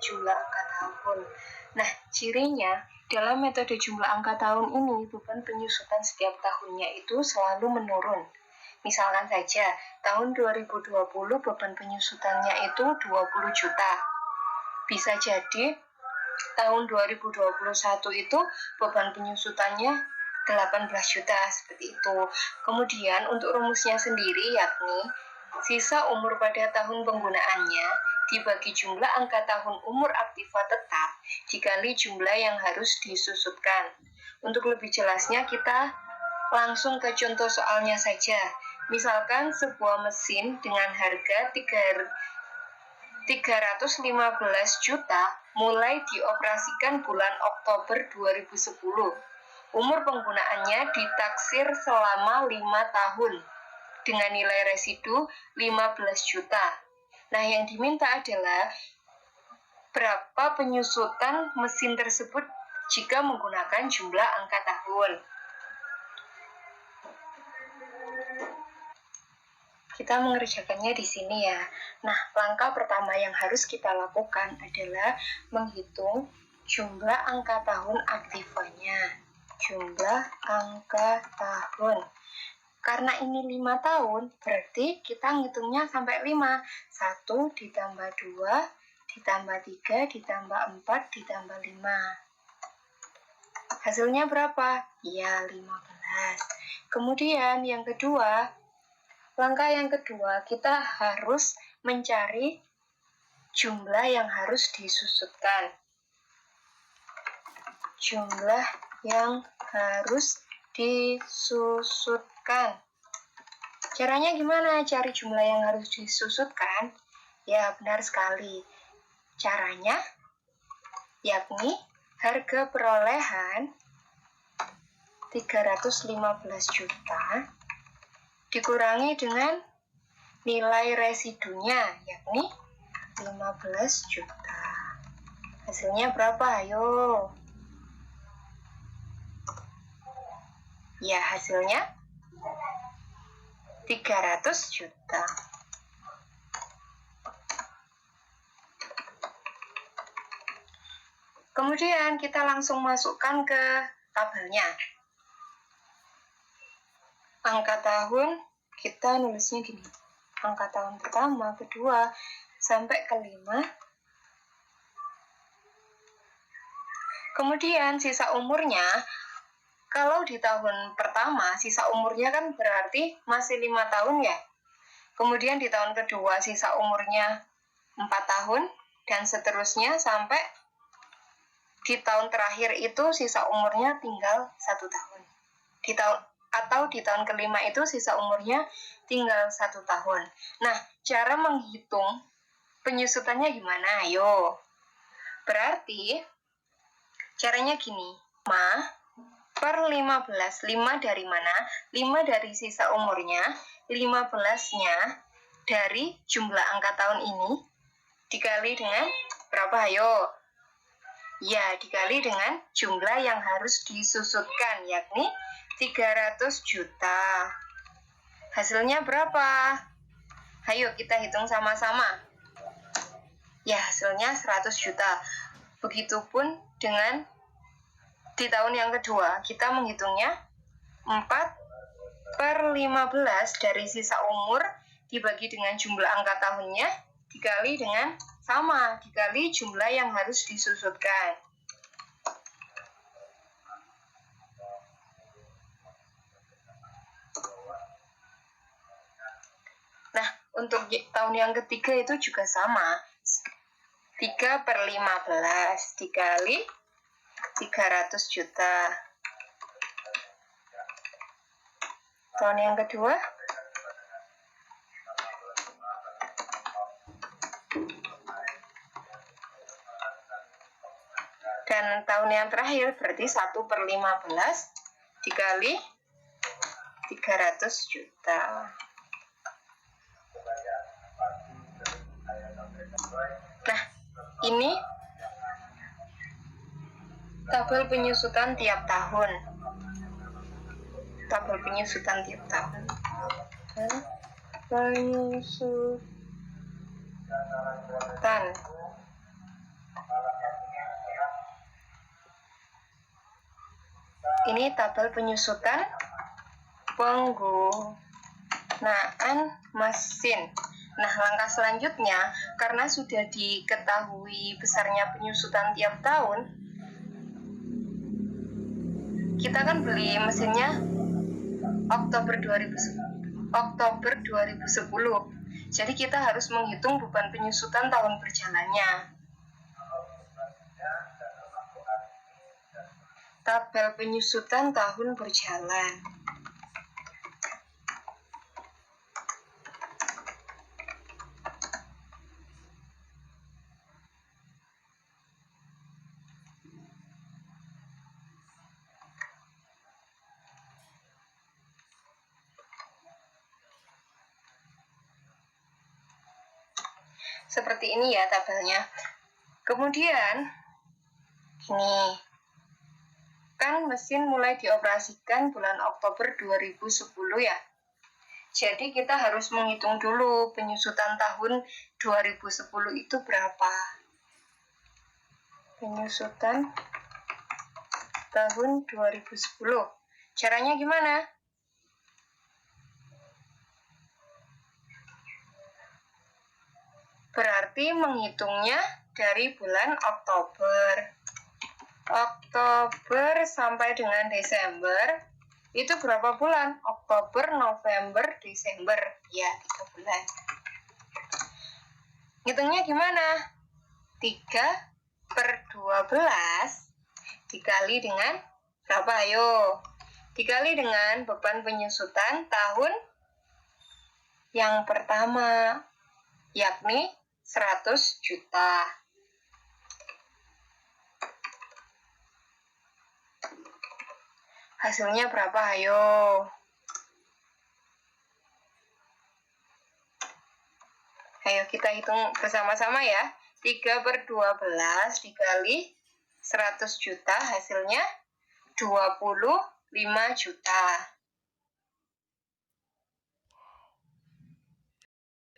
jumlah angka tahun. Nah, cirinya dalam metode jumlah angka tahun ini beban penyusutan setiap tahunnya itu selalu menurun. Misalkan saja, tahun 2020 beban penyusutannya itu 20 juta. Bisa jadi tahun 2021 itu beban penyusutannya 18 juta, seperti itu. Kemudian untuk rumusnya sendiri yakni sisa umur pada tahun penggunaannya dibagi jumlah angka tahun umur aktiva tetap dikali jumlah yang harus disusutkan. Untuk lebih jelasnya kita langsung ke contoh soalnya saja. Misalkan sebuah mesin dengan harga 315 juta mulai dioperasikan bulan Oktober 2010. Umur penggunaannya ditaksir selama 5 tahun dengan nilai residu 15 juta. Nah, yang diminta adalah berapa penyusutan mesin tersebut jika menggunakan jumlah angka tahun. Kita mengerjakannya di sini ya. Nah, langkah pertama yang harus kita lakukan adalah menghitung jumlah angka tahun aktivanya. Jumlah angka tahun. Karena ini 5 tahun, berarti kita ngitungnya sampai 5. 1 ditambah 2, ditambah 3, ditambah 4, ditambah 5. Hasilnya berapa? Ya, 15. Kemudian yang kedua, langkah yang kedua, kita harus mencari jumlah yang harus disusutkan. Jumlah yang harus disusutkan. Caranya gimana cari jumlah yang harus disusutkan? Ya, benar sekali. Caranya yakni harga perolehan 315 juta dikurangi dengan nilai residunya yakni 15 juta. Hasilnya berapa? Ayo. Ya, hasilnya 300 juta. Kemudian kita langsung masukkan ke tabelnya. Angka tahun kita nulisnya gini. Angka tahun pertama, kedua, sampai kelima. Kemudian sisa umurnya, kalau di tahun pertama sisa umurnya kan berarti masih 5 tahun ya. Kemudian di tahun kedua sisa umurnya 4 tahun dan seterusnya sampai di tahun terakhir itu sisa umurnya tinggal 1 tahun. Di tahun kelima itu sisa umurnya tinggal 1 tahun. Nah, cara menghitung penyusutannya gimana? Ayo. Berarti caranya gini. 5/15. 5 dari mana? 5 dari sisa umurnya, 15-nya dari jumlah angka tahun ini dikali dengan berapa? Ayo. Ya, dikali dengan jumlah yang harus disusutkan, yakni 300 juta. Hasilnya berapa? Ayo kita hitung sama-sama. Ya, hasilnya 100 juta. Begitupun dengan di tahun yang kedua, kita menghitungnya 4/15 dari sisa umur dibagi dengan jumlah angka tahunnya dikali dengan dikali jumlah yang harus disusutkan. Nah, untuk tahun yang ketiga itu juga sama. 3/15 dikali 300 juta. Tahun yang kedua dan tahun yang terakhir berarti 1/15 dikali 300 juta. Nah, ini tabel penyusutan tiap tahun. Tabel penyusutan tiap tahun. Penyusutan Ini tabel penyusutan penggunaan mesin. Nah, langkah selanjutnya, karena sudah diketahui besarnya penyusutan tiap tahun, kita kan beli mesinnya Oktober 2010. Jadi kita harus menghitung beban penyusutan tahun berjalannya. Tabel penyusutan tahun berjalan. Seperti ini ya tabelnya. Kemudian ini kan mesin mulai dioperasikan bulan Oktober 2010 ya. Jadi kita harus menghitung dulu penyusutan tahun 2010 itu berapa. Penyusutan tahun 2010. Caranya gimana? Berarti menghitungnya dari bulan Oktober sampai dengan Desember. Itu berapa bulan? Oktober, November, Desember. Ya, 3 bulan. Hitungnya gimana? 3/12 dikali dengan berapa? Ayo. Dikali dengan beban penyusutan tahun yang pertama, yakni 100 juta. Hasilnya berapa? Ayo. Ayo kita hitung bersama-sama ya. 3/12 dikali 100 juta hasilnya 25 juta.